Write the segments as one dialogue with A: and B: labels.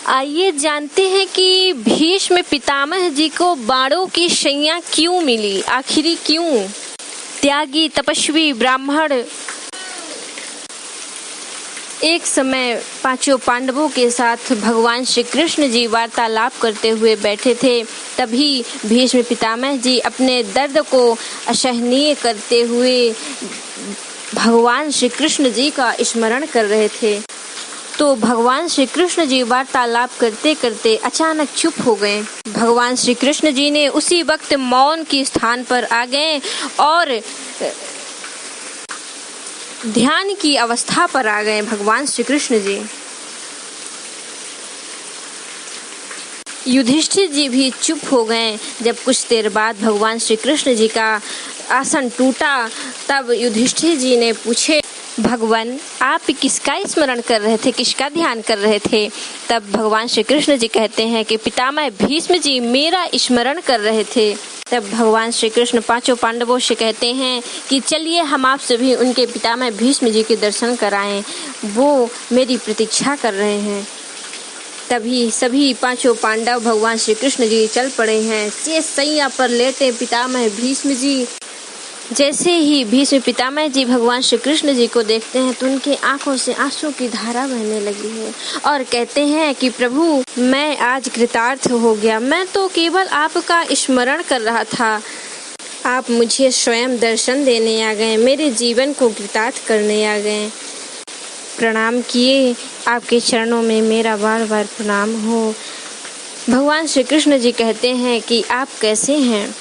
A: आइए जानते हैं कि भीष्म पितामह जी को बाणों की शैया क्यों मिली, आखिरी क्यों। त्यागी तपस्वी ब्राह्मण एक समय पांचों पांडवों के साथ भगवान श्री कृष्ण जी वार्तालाप करते हुए बैठे थे। तभी भीष्म पितामह जी अपने दर्द को असहनीय करते हुए भगवान श्री कृष्ण जी का स्मरण कर रहे थे। तो भगवान श्री कृष्ण जी वार्तालाप करते करते अचानक चुप हो गए। भगवान श्री कृष्ण जी ने उसी वक्त मौन के स्थान पर आ गए और ध्यान की अवस्था पर आ गए। भगवान श्री कृष्ण जी, युधिष्ठिर जी भी चुप हो गए। जब कुछ देर बाद भगवान श्री कृष्ण जी का आसन टूटा, तब युधिष्ठिर जी ने पूछे, भगवान आप किसका स्मरण कर रहे थे, किसका ध्यान कर रहे थे। तब भगवान श्री कृष्ण जी कहते हैं कि पितामह भीष्म जी मेरा स्मरण कर रहे थे। तब भगवान श्री कृष्ण पांचों पांडवों से कहते हैं कि चलिए हम आप सभी उनके पितामह भीष्म जी के दर्शन कराएं, वो मेरी प्रतीक्षा कर रहे हैं। तभी सभी पांचों पांडव भगवान श्री कृष्ण जी चल पड़े हैं। शेष शैया पर लेटे पितामह भीष्म जी। जैसे ही भीष्म पितामह जी भगवान श्री कृष्ण जी को देखते हैं तो उनके आंखों से आंसू की धारा बहने लगी है और कहते हैं कि प्रभु मैं आज कृतार्थ हो गया, मैं तो केवल आपका स्मरण कर रहा था, आप मुझे स्वयं दर्शन देने आ गए, मेरे जीवन को कृतार्थ करने आ गए। प्रणाम किए, आपके चरणों में मेरा बार बार प्रणाम हो। भगवान श्री कृष्ण जी कहते हैं कि आप कैसे हैं।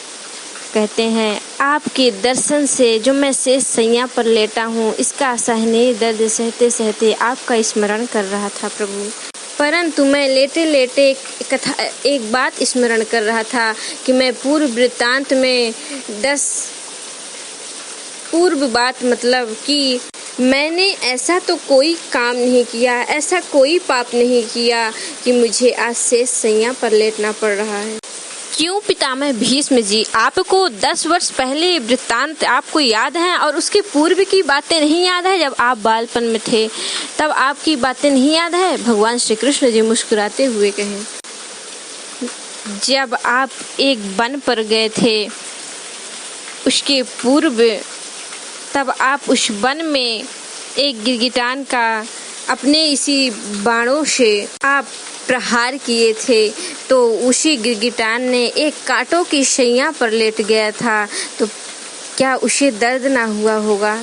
A: कहते हैं आपके दर्शन से जो मैं शेष शैया पर लेटा हूँ, इसका असहनीय दर्द सहते सहते आपका स्मरण कर रहा था प्रभु, परंतु मैं लेटे लेटे एक बात स्मरण कर रहा था कि मैं पूर्व वृत्तांत में 10 पूर्व बात मतलब कि मैंने ऐसा तो कोई काम नहीं किया, ऐसा कोई पाप नहीं किया कि मुझे आज शेष शैया पर लेटना पड़ रहा है। क्यों पितामह भीष्म जी, आपको 10 वर्ष पहले वृत्तांत आपको याद है और उसके पूर्व की बातें नहीं याद है। जब आप बालपन में थे तब आपकी बातें नहीं याद है। भगवान श्री कृष्ण जी मुस्कुराते हुए कहे, जब आप एक वन पर गए थे उसके पूर्व, तब आप उस वन में एक गिरगिटान का अपने इसी बाणों से आप प्रहार किए थे, तो उसी गिरगिटान ने एक कांटों की शैया पर लेट गया था, तो क्या उसे दर्द ना हुआ होगा।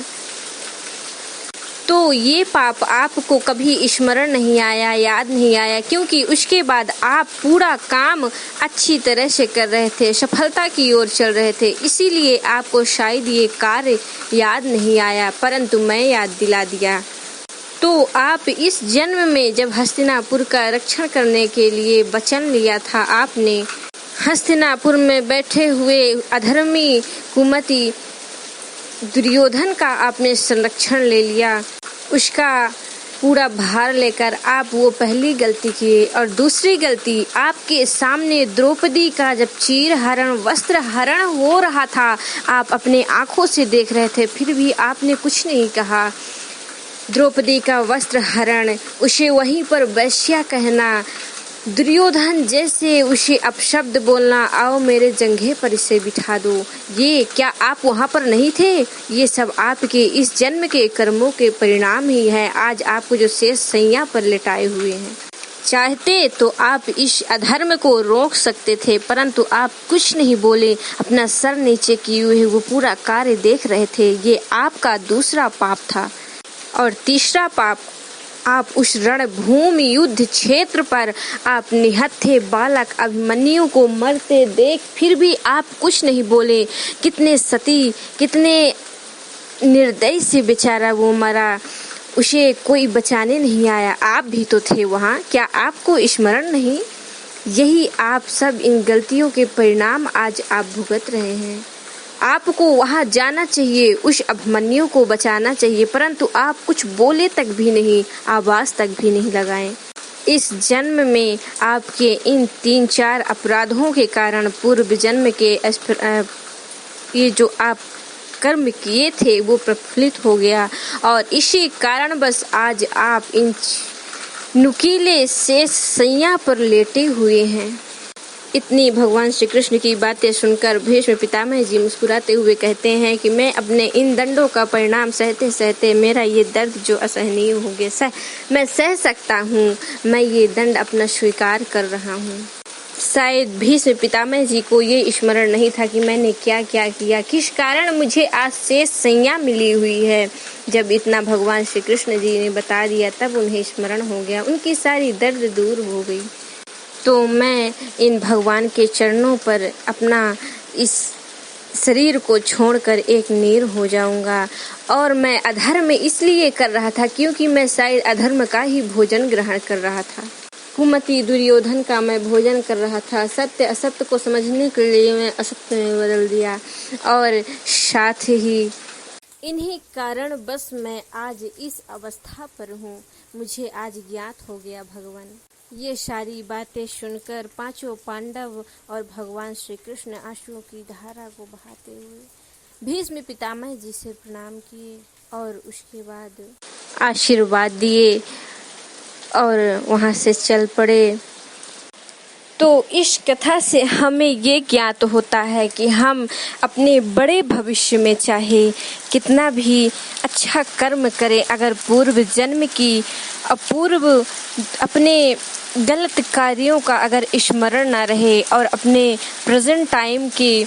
A: तो ये पाप आपको कभी स्मरण नहीं आया, याद नहीं आया, क्योंकि उसके बाद आप पूरा काम अच्छी तरह से कर रहे थे, सफलता की ओर चल रहे थे, इसीलिए आपको शायद ये कार्य याद नहीं आया, परंतु मैं याद दिला दिया। तो आप इस जन्म में जब हस्तिनापुर का रक्षण करने के लिए वचन लिया था, आपने हस्तिनापुर में बैठे हुए अधर्मी कुमति दुर्योधन का आपने संरक्षण ले लिया, उसका पूरा भार लेकर आप वो पहली गलती किए। और दूसरी गलती, आपके सामने द्रौपदी का जब चीर हरण वस्त्र हरण हो रहा था, आप अपने आंखों से देख रहे थे, फिर भी आपने कुछ नहीं कहा। द्रौपदी का वस्त्र हरण, उसे वहीं पर वैश्या कहना, दुर्योधन जैसे उसे अपशब्द बोलना, आओ मेरे जंघे पर इसे बिठा दो, ये क्या आप वहाँ पर नहीं थे। ये सब आपके इस जन्म के कर्मों के परिणाम ही है, आज आपको जो शेष शैया पर लेटाए हुए हैं। चाहते तो आप इस अधर्म को रोक सकते थे, परंतु आप कुछ नहीं बोले, अपना सर नीचे किए हुए वो पूरा कार्य देख रहे थे। ये आपका दूसरा पाप था। और तीसरा पाप, आप उस रणभूमि युद्ध क्षेत्र पर आप निहत्थे बालक अभिमन्यु को मरते देख फिर भी आप कुछ नहीं बोले। कितने सती, कितने निर्दयी से बेचारा वो मरा, उसे कोई बचाने नहीं आया, आप भी तो थे वहाँ, क्या आपको स्मरण नहीं। यही आप सब इन गलतियों के परिणाम आज आप भुगत रहे हैं। आपको वहाँ जाना चाहिए, उस अभिमन्यु को बचाना चाहिए, परंतु आप कुछ बोले तक भी नहीं, आवाज तक भी नहीं लगाएं। इस जन्म में आपके इन 3-4 अपराधों के कारण पूर्व जन्म के ये जो आप कर्म किए थे वो प्रफुल्लित हो गया और इसी कारण बस आज आप इन नुकीले शेष सैया पर लेटे हुए हैं। इतनी भगवान श्री कृष्ण की बातें सुनकर भीष्म पितामह जी मुस्कुराते हुए कहते हैं कि मैं अपने इन दंडों का परिणाम सहते सहते मेरा ये दर्द जो असहनीय हो गया मैं सह सकता हूँ, मैं ये दंड अपना स्वीकार कर रहा हूँ। शायद भीष्म पितामह जी को ये स्मरण नहीं था कि मैंने क्या क्या किया, किस कारण मुझे आज शेष संज्ञा मिली हुई है। जब इतना भगवान श्री कृष्ण जी ने बता दिया तब उन्हें स्मरण हो गया, उनकी सारी दर्द दूर हो गई। तो मैं इन भगवान के चरणों पर अपना इस शरीर को छोड़कर एक नीर हो जाऊंगा। और मैं अधर्म इसलिए कर रहा था क्योंकि मैं शायद अधर्म का ही भोजन ग्रहण कर रहा था। कुमति दुर्योधन का मैं भोजन कर रहा था। सत्य असत्य को समझने के लिए मैं असत्य में बदल दिया और साथ ही इन्हीं कारण बस मैं आज इस अवस्था पर हूँ। मुझे आज ज्ञात हो गया भगवान। ये सारी बातें सुनकर पांचों पांडव और भगवान श्री कृष्ण आंसुओं की धारा को बहाते हुए भीष्म पितामह जी से प्रणाम किए और उसके बाद आशीर्वाद दिए और वहां से चल पड़े। तो इस कथा से हमें ये ज्ञात होता है कि हम अपने बड़े भविष्य में चाहे कितना भी अच्छा कर्म करें, अगर पूर्व जन्म की अपूर्व अपने गलत कार्यों का अगर स्मरण ना रहे और अपने प्रेजेंट टाइम के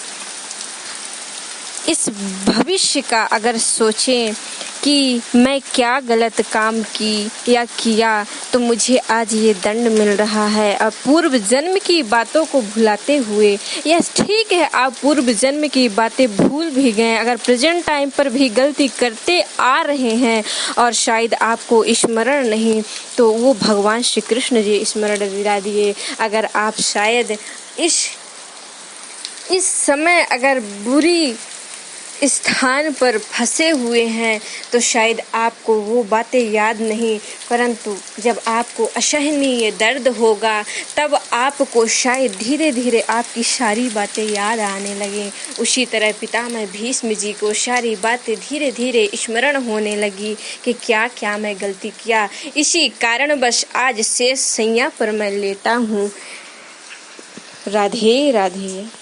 A: इस भविष्य का अगर सोचें कि मैं क्या गलत काम की या किया तो मुझे आज ये दंड मिल रहा है। और पूर्व जन्म की बातों को भुलाते हुए, यस ठीक है आप पूर्व जन्म की बातें भूल भी गए, अगर प्रेजेंट टाइम पर भी गलती करते आ रहे हैं और शायद आपको स्मरण नहीं, तो वो भगवान श्री कृष्ण जी स्मरण दिला दिए। अगर आप शायद इस समय अगर बुरी स्थान पर फंसे हुए हैं तो शायद आपको वो बातें याद नहीं, परंतु जब आपको असहनीय दर्द होगा तब आपको शायद धीरे धीरे आपकी सारी बातें याद आने लगे। उसी तरह पितामह भीष्म जी को सारी बातें धीरे धीरे स्मरण होने लगी कि क्या क्या मैं गलती किया। इसी कारण बस आज शेष सैया पर मैं लेटा हूँ। राधे राधे।